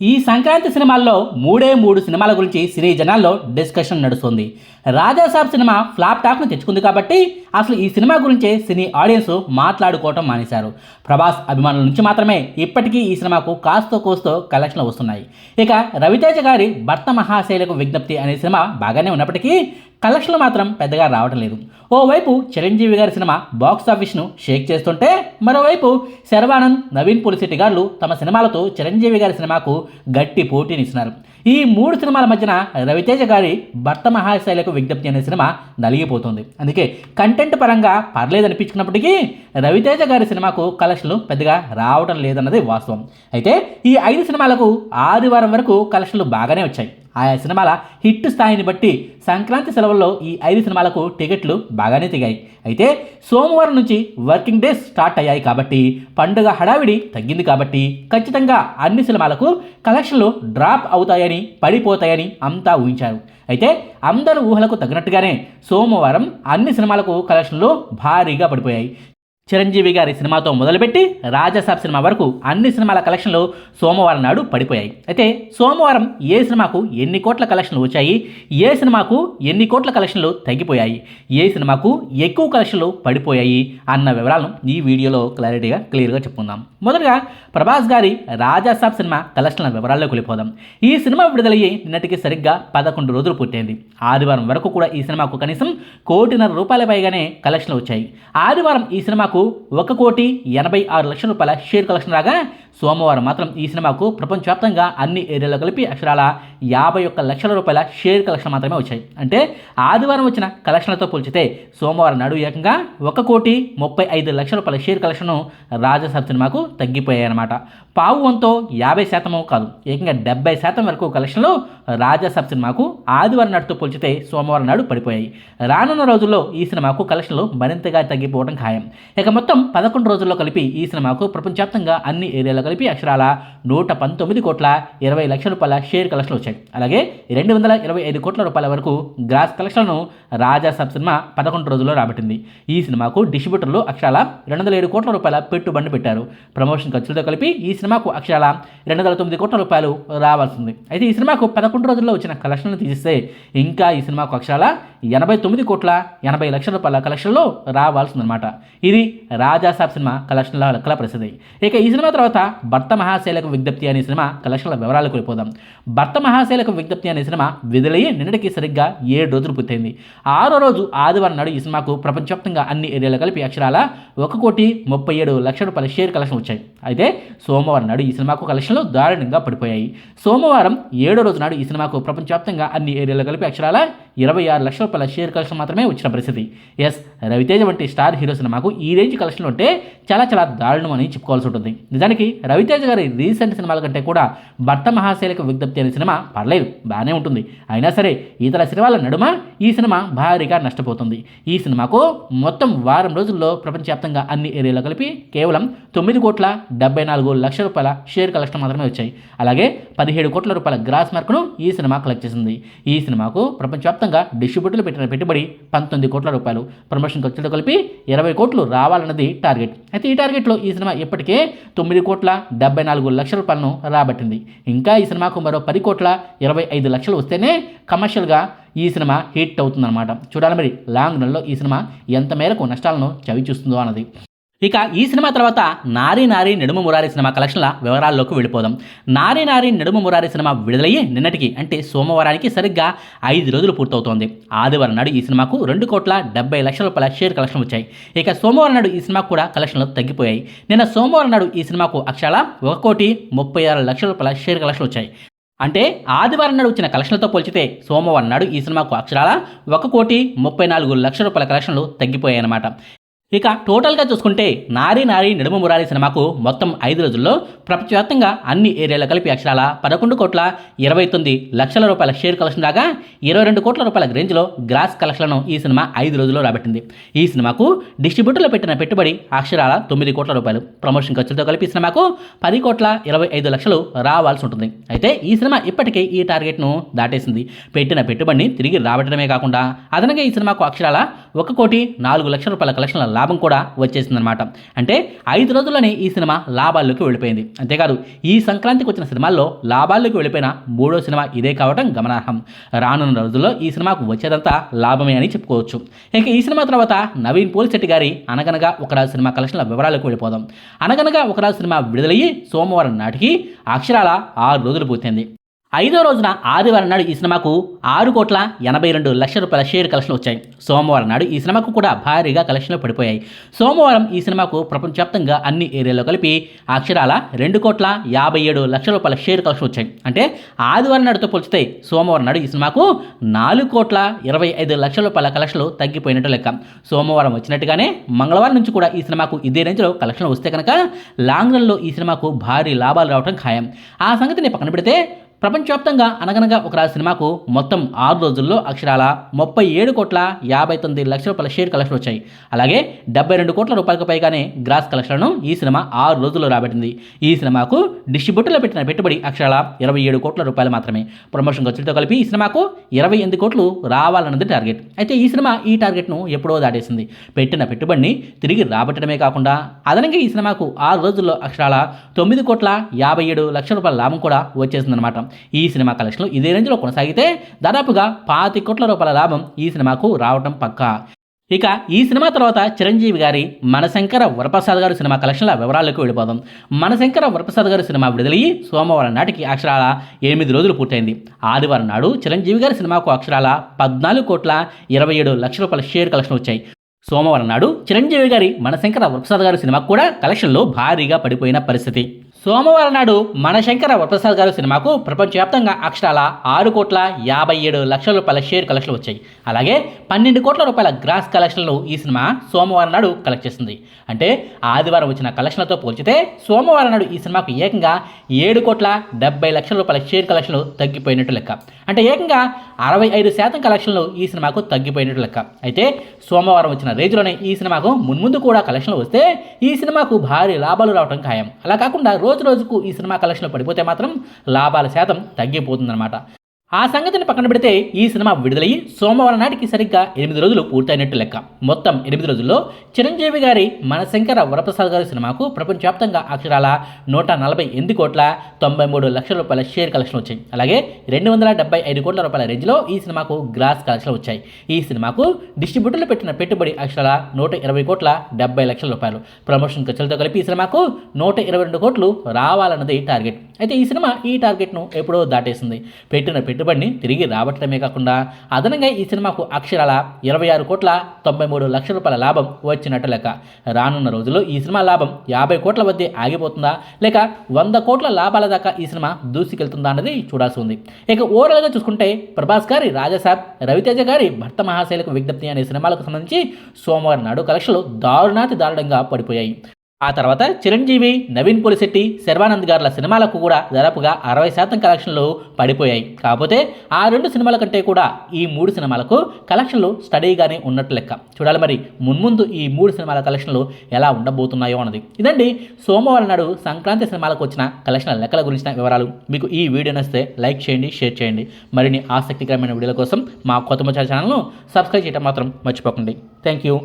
ఈ సంక్రాంతి సినిమాల్లో మూడు సినిమాల గురించి సినీ జనాల్లో డిస్కషన్ నడుస్తుంది. రాజాసాబ్ సినిమా ఫ్లాప్ టాక్ను తెచ్చుకుంది కాబట్టి అసలు ఈ సినిమా గురించే సినీ ఆడియన్స్ మాట్లాడుకోవటం మానేశారు. ప్రభాస్ అభిమానుల నుంచి మాత్రమే ఇప్పటికీ ఈ సినిమాకు కాస్తో కోస్తో కలెక్షన్లు వస్తున్నాయి. ఇక రవితేజ గారి భర్త మహాశైలకు విజ్ఞప్తి అనే సినిమా బాగానే ఉన్నప్పటికీ కలెక్షన్లు మాత్రం పెద్దగా రావటం లేదు. ఓవైపు చిరంజీవి గారి సినిమా బాక్స్ ఆఫీస్ను షేక్ చేస్తుంటే, మరోవైపు శర్వానంద్, నవీన్ పులిశెట్టి గారు తమ సినిమాలతో చిరంజీవి గారి సినిమాకు గట్టి పోటీనిస్తున్నారు. ఈ మూడు సినిమాల మధ్యన రవితేజ గారి భర్త మహాశైలకు విజ్ఞప్తి అనే సినిమా నలిగిపోతుంది. అందుకే కంటెంట్ పరంగా పర్లేదనిపించుకున్నప్పటికీ రవితేజ గారి సినిమాకు కలెక్షన్లు పెద్దగా రావడం లేదన్నది వాస్తవం. అయితే ఈ 5 సినిమాలకు ఆదివారం వరకు కలెక్షన్లు బాగానే వచ్చాయి. ఆయా సినిమాల హిట్ స్థాయిని బట్టి సంక్రాంతి సెలవుల్లో ఈ 5 సినిమాలకు టికెట్లు బాగానే తిగాయి. అయితే సోమవారం నుంచి వర్కింగ్ డేస్ స్టార్ట్ అయ్యాయి కాబట్టి, పండుగ హడావిడి తగ్గింది కాబట్టి ఖచ్చితంగా అన్ని సినిమాలకు కలెక్షన్లు డ్రాప్ అవుతాయని, పడిపోతాయని అంతా ఊహించారు. అయితే అందరు ఊహలకు తగినట్టుగానే సోమవారం అన్ని సినిమాలకు కలెక్షన్లు భారీగా పడిపోయాయి. చిరంజీవి గారి సినిమాతో మొదలుపెట్టి రాజాసాబ్ సినిమా వరకు అన్ని సినిమాల కలెక్షన్లు సోమవారం నాడు పడిపోయాయి. అయితే సోమవారం ఏ సినిమాకు ఎన్ని కోట్ల కలెక్షన్లు వచ్చాయి, ఏ సినిమాకు ఎన్ని కోట్ల కలెక్షన్లు తగ్గిపోయాయి, ఏ సినిమాకు ఎక్కువ కలెక్షన్లు పడిపోయాయి అన్న వివరాలను ఈ వీడియోలో క్లియర్గా చెప్పుకుందాం. మొదటగా ప్రభాస్ గారి రాజాసాబ్ సినిమా కలెక్షన్ల వివరాల్లో వెళ్ళిపోదాం. ఈ సినిమా విడుదలయ్యి నిన్నటికి సరిగ్గా 11 రోజులు పూర్తయింది. ఆదివారం వరకు కూడా ఈ సినిమాకు కనీసం ₹1.5 కోటి పైగానే కలెక్షన్లు వచ్చాయి. ఆదివారం ఈ సినిమాకు ₹1,86,00,000 షేర్ కలెక్షన్ రాగా, సోమవారం మాత్రం ఈ సినిమాకు ప్రపంచవ్యాప్తంగా అన్ని ఏరియాలో కలిపి అక్షరాల ₹51,00,000 షేర్ కలెక్షన్ మాత్రమే వచ్చాయి. అంటే ఆదివారం వచ్చిన కలెక్షన్లతో పోల్చితే సోమవారం నాడు ఏకంగా ₹1,35,00,000 షేర్ కలెక్షన్ రాజాసాబ్ సినిమాకు తగ్గిపోయాయన్నమాట. పావు వంతో 50% కాదు, ఏకంగా 70% వరకు కలెక్షన్లు రాజాసాబ్ సినిమాకు ఆదివారం నాడుతో పోల్చితే సోమవారం నాడు పడిపోయాయి. రానున్న రోజుల్లో ఈ సినిమాకు కలెక్షన్లు మరింతగా తగ్గిపోవడం ఖాయం. ఇక మొత్తం 11 రోజుల్లో కలిపి ఈ సినిమాకు ప్రపంచవ్యాప్తంగా అన్ని ఏరియాలో కలిపి అక్షరాల ₹119,20,00,000 షేర్ కలెక్షన్లు వచ్చాయి. అలాగే ₹225 కోట్ల వరకు గ్రాస్ కలెక్షన్లను రాజాసాబ్ సినిమా 11 రోజుల్లో రాబట్టింది. ఈ సినిమాకు డిస్ట్రిబ్యూటర్లు అక్షరాల ₹207 కోట్ల పెట్టుబడి పెట్టారు. ప్రమోషన్ ఖర్చులతో కలిపి ఈ సినిమాకు అక్షరాల ₹209 కోట్ల రావాల్సింది. అయితే ఈ సినిమాకు 11 రోజుల్లో వచ్చిన కలెక్షన్లు తీసిస్తే ఇంకా ఈ సినిమాకు అక్షరాల ₹89,80,00,000 కలెక్షన్లో రావాల్సిందనమాట. ఇది రాజాసాబ్ సినిమా కలెక్షన్ల లెక్కల పరిస్థితి. ఇక ఈ సినిమా తర్వాత భర్త మహాశైలకు విజ్ఞప్తి అనే సినిమా కలెక్షన్ల వివరాలకు వెళ్ళిపోదాం. భర్త మహాశైలకు విజ్ఞప్తి అనే సినిమా విడుదలయ్యి నిన్నటికి సరిగ్గా 7 రోజులు పూర్తయింది. 6వ రోజు ఆదివారం నాడు ఈ సినిమాకు ప్రపంచవ్యాప్తంగా అన్ని ఏరియాలో కలిపి అక్షరాల ₹1,37,00,000 షేర్ కలెక్షన్ వచ్చాయి. అయితే సోమవారం నాడు ఈ సినిమాకు కలెక్షన్లు దారుణంగా పడిపోయాయి. సోమవారం 7వ రోజు నాడు ఈ సినిమాకు ప్రపంచవ్యాప్తంగా అన్ని ఏరియాలో కలిపి అక్షరాల ₹26,00,000 షేర్ కలెక్షన్ మాత్రమే వచ్చిన పరిస్థితి. ఎస్, రవితేజ వంటి స్టార్ హీరో సినిమాకు ఈ రేంజ్ కలెక్షన్లు ఉంటే చాలా దారుణం అని చెప్పుకోవాల్సి ఉంటుంది. నిజానికి రవితేజ గారి రీసెంట్ సినిమాల కంటే కూడా భర్త మహాశైలకు విజ్ఞప్తి అనే సినిమా పర్లేదు, బాగానే ఉంటుంది. అయినా సరే ఇతర సినిమాల నడుమ ఈ సినిమా భారీగా నష్టపోతుంది. ఈ సినిమాకు మొత్తం వారం రోజుల్లో ప్రపంచవ్యాప్తంగా అన్ని ఏరియాలో కలిపి కేవలం ₹9,74,00,000 షేర్ కలెక్షన్ మాత్రమే వచ్చాయి. అలాగే ₹17 కోట్ల గ్రాస్ మార్కును ఈ సినిమా కలెక్ట్ చేసింది. ఈ సినిమాకు ప్రపంచవ్యాప్తంగా డిస్ట్రిబ్యూటర్లు పెట్టిన పెట్టుబడి ₹19 కోట్ల, ప్రమోషన్ ఖర్చులతో కలిపి ₹20 కోట్లు రావాలన్నది టార్గెట్. అయితే ఈ టార్గెట్లో ఈ సినిమా ఇప్పటికే ₹9,74,00,000 రాబట్టింది. ఇంకా ఈ సినిమాకు మరో ₹10,25,00,000 వస్తేనే కమర్షియల్గా ఈ సినిమా హిట్ అవుతుందన్నమాట. చూడాలి మరి లాంగ్ రన్లో ఈ సినిమా ఎంత మేరకు నష్టాలను చవిచూస్తుందో అన్నది. ఇక ఈ సినిమా తర్వాత నారీ నారీ నడుమ మురారి సినిమా కలెక్షన్ల వివరాల్లోకి వెళ్ళిపోదాం. నారీ నారీ నడుమ మురారి సినిమా విడుదలయ్యి నిన్నటికి అంటే సోమవారానికి సరిగ్గా 5 రోజులు పూర్తవుతోంది. ఆదివారం నాడు ఈ సినిమాకు ₹2,70,00,000 షేర్ కలెక్షన్ వచ్చాయి. ఇక సోమవారం నాడు ఈ సినిమాకు కూడా కలెక్షన్లు తగ్గిపోయాయి. నిన్న సోమవారం నాడు ఈ సినిమాకు అక్షరాల ₹1,36,00,000 షేర్ కలెక్షన్ వచ్చాయి. అంటే ఆదివారం నాడు వచ్చిన కలెక్షన్లతో పోల్చితే సోమవారం నాడు ఈ సినిమాకు అక్షరాల ₹1,34,00,000 కలెక్షన్లు తగ్గిపోయాయన్నమాట. ఇక టోటల్గా చూసుకుంటే నారీ నారీ నడుమ మురారి సినిమాకు మొత్తం 5 రోజుల్లో ప్రపంచవ్యాప్తంగా అన్ని ఏరియాలో కలిపి అక్షరాల ₹11,29,00,000 షేర్ కలెక్షన్ రాగా ₹22 కోట్ల రేంజ్లో గ్రాస్ కలెక్షన్లను ఈ సినిమా 5 రోజుల్లో రాబట్టింది. ఈ సినిమాకు డిస్ట్రిబ్యూటర్లు పెట్టిన పెట్టుబడి అక్షరాల ₹9 కోట్ల, ప్రమోషన్ ఖర్చులతో కలిపి సినిమాకు ₹10,25,00,000 రావాల్సి ఉంటుంది. అయితే ఈ సినిమా ఇప్పటికే ఈ టార్గెట్ను దాటేసింది. పెట్టిన పెట్టుబడిని తిరిగి రాబట్టడమే కాకుండా అదనంగా ఈ సినిమాకు అక్షరాల ₹1,04,00,000 కలెక్షన్ల లాభం కూడా వచ్చేసిందనమాట. అంటే 5 రోజుల్లోనే ఈ సినిమా లాభాల్లోకి వెళ్ళిపోయింది. అంతేకాదు ఈ సంక్రాంతికి వచ్చిన సినిమాల్లో లాభాల్లోకి వెళ్ళిపోయిన 3వ సినిమా ఇదే కావడం గమనార్హం. రానున్న రోజుల్లో ఈ సినిమాకు వచ్చేదంతా లాభమే అని చెప్పుకోవచ్చు. ఇక ఈ సినిమా తర్వాత నవీన్ పోలిశెట్టి గారి అనగనగా ఒకరాజు సినిమా కలెక్షన్ల వివరాలకు వెళ్ళిపోదాం. అనగనగా ఒకరాజు సినిమా విడుదలయ్యి సోమవారం నాటికి అక్షరాల 6 రోజులు పూర్తయింది. 5వ రోజున ఆదివారం నాడు ఈ సినిమాకు 6,82,00,000 షేర్ కలెక్షన్లు వచ్చాయి. సోమవారం నాడు ఈ సినిమాకు కూడా భారీగా కలెక్షన్లు పడిపోయాయి. సోమవారం ఈ సినిమాకు ప్రపంచవ్యాప్తంగా అన్ని ఏరియాలో కలిపి అక్షరాల 2,57,00,000 షేర్ కలెక్షన్ వచ్చాయి. అంటే ఆదివారం నాడుతో పోల్చితే సోమవారం నాడు ఈ సినిమాకు 4,25,00,000 కలెక్షన్లు తగ్గిపోయినట్టు లెక్క. సోమవారం వచ్చినట్టుగానే మంగళవారం నుంచి కూడా ఈ సినిమాకు ఇదే రేంజ్లో కలెక్షన్లు వస్తే కనుక లాంగ్ రన్లో ఈ సినిమాకు భారీ లాభాలు రావడం ఖాయం. ఆ సంగతిని పక్కన పెడితే ప్రపంచవ్యాప్తంగా అనగనగా ఒకరాజు సినిమాకు మొత్తం 6 రోజుల్లో అక్షరాల 37,59,00,000 షేర్ కలెక్షన్లు వచ్చాయి. అలాగే 72 కోట్ల రూపాయలకు పైగానే గ్రాస్ కలెక్షన్లను ఈ సినిమా 6 రోజుల్లో రాబట్టింది. ఈ సినిమాకు డిస్ట్రిబ్యూటర్లో పెట్టిన పెట్టుబడి అక్షరాల 27 కోట్ల రూపాయలు మాత్రమే. ప్రమోషన్ ఖర్చులతో కలిపి ఈ సినిమాకు 28 కోట్లు రావాలన్నది టార్గెట్. అయితే ఈ సినిమా ఈ టార్గెట్ను ఎప్పుడో దాటేసింది. పెట్టిన పెట్టుబడిని తిరిగి రాబట్టడమే కాకుండా అదనంగా ఈ సినిమాకు 6 రోజుల్లో అక్షరాల 9,57,00,000 లాభం కూడా వచ్చేసిందనమాట. ఈ సినిమా కలెక్షన్లు ఇదే రేంజ్లో కొనసాగితే దాదాపుగా 25 కోట్ల రూపాయల లాభం ఈ సినిమాకు రావటం పక్కా. ఇక ఈ సినిమా తర్వాత చిరంజీవి గారి మనశంకర వరప్రసాద్ గారి సినిమా కలెక్షన్ల వివరాలకు వెళ్ళిపోదాం. మనశంకర వరప్రసాద్ గారి సినిమా విడుదలయ్యి సోమవారం నాటికి అక్షరాల 8 రోజులు పూర్తయింది. ఆదివారం నాడు చిరంజీవి గారి సినిమాకు అక్షరాల 14,27,00,000 షేర్ కలెక్షన్ వచ్చాయి. సోమవారం నాడు చిరంజీవి గారి మనశంకర వరప్రసాద్ గారి సినిమాకు కూడా కలెక్షన్లో భారీగా పడిపోయిన పరిస్థితి. సోమవారం నాడు మనశంకర వరప్రసాద్ గారి సినిమాకు ప్రపంచవ్యాప్తంగా అక్షరాల 6,57,00,000 షేర్ కలెక్షన్లు వచ్చాయి. అలాగే 12 కోట్ల రూపాయల గ్రాస్ కలెక్షన్లు ఈ సినిమా సోమవారం నాడు కలెక్ట్ చేసింది. అంటే ఆదివారం వచ్చిన కలెక్షన్లతో పోల్చితే సోమవారం నాడు ఈ సినిమాకు ఏకంగా 7,70,00,000 షేర్ కలెక్షన్లు తగ్గిపోయినట్టు లెక్క. అంటే ఏకంగా 65% కలెక్షన్లు ఈ సినిమాకు తగ్గిపోయినట్టు లెక్క. అయితే సోమవారం వచ్చిన రేంజ్లోనే ఈ సినిమాకు మున్ముందు కూడా కలెక్షన్లు వస్తే ఈ సినిమాకు భారీ లాభాలు రావడం ఖాయం. అలా కాకుండా రోజుకు ఈ సినిమా కలెక్షన్లు పడిపోతే మాత్రం లాభాల శాతం తగ్గిపోతుందన్నమాట. ఆ సంగతిని పక్కన పెడితే ఈ సినిమా విడుదలయ్యి సోమవారం నాటికి సరిగ్గా 8 రోజులు పూర్తయినట్టు లెక్క. మొత్తం 8 రోజుల్లో చిరంజీవి గారి మనశంకర వరప్రసాద్ గారి సినిమాకు ప్రపంచవ్యాప్తంగా అక్షరాల 140,93,00,000 షేర్ కలెక్షన్ వచ్చాయి. అలాగే 275 కోట్ల రూపాయల రేంజ్లో ఈ సినిమాకు గ్రాస్ కలెక్షన్లు వచ్చాయి. ఈ సినిమాకు డిస్ట్రిబ్యూటర్లు పెట్టిన పెట్టుబడి అక్షరాల 120,70,00,000. ప్రమోషన్ ఖర్చులతో కలిపి ఈ సినిమాకు 122 కోట్లు రావాలన్నది టార్గెట్. అయితే ఈ సినిమా ఈ టార్గెట్ను ఎప్పుడో దాటేసింది. పెట్టిన పెట్టుబడిని తిరిగి రాబట్టడమే కాకుండా అదనంగా ఈ సినిమాకు అక్షరాల 26,93,00,000 లాభం వచ్చినట్టు లెక్క. రానున్న రోజుల్లో ఈ సినిమా లాభం 50 కోట్ల వద్దే ఆగిపోతుందా లేక 100 కోట్ల లాభాల దాకా ఈ సినిమా దూసుకెళ్తుందా అన్నది చూడాల్సి ఉంది. ఇక ఓవరాల్గా చూసుకుంటే ప్రభాస్ గారి రాజాసాబ్, రవితేజ గారి భర్త మహాశైలకు విజ్ఞప్తి అనే సినిమాలకు సంబంధించి సోమవారం నాడు కలెక్షన్లు దారుణాతి దారుణంగా పడిపోయాయి. ఆ తర్వాత చిరంజీవి, నవీన్ పోలిశెట్టి, శర్వానంద్ గారుల సినిమాలకు కూడా దాదాపుగా 60% కలెక్షన్లు పడిపోయాయి. కాకపోతే ఆ 2 సినిమాల కంటే కూడా ఈ 3 సినిమాలకు కలెక్షన్లు స్టడీగానే ఉన్నట్టు లెక్క. చూడాలి మరి మున్ముందు ఈ 3 సినిమాల కలెక్షన్లు ఎలా ఉండబోతున్నాయో అన్నది. ఇదండి సోమవారం నాడు సంక్రాంతి సినిమాలకు వచ్చిన కలెక్షన్ల లెక్కల గురించిన వివరాలు. మీకు ఈ వీడియో నచ్చితే లైక్ చేయండి, షేర్ చేయండి. మరిన్ని ఆసక్తికరమైన వీడియోల కోసం మా కొత్త ఛానల్ను సబ్స్క్రైబ్ చేయడం మాత్రం మర్చిపోకండి. Thank you.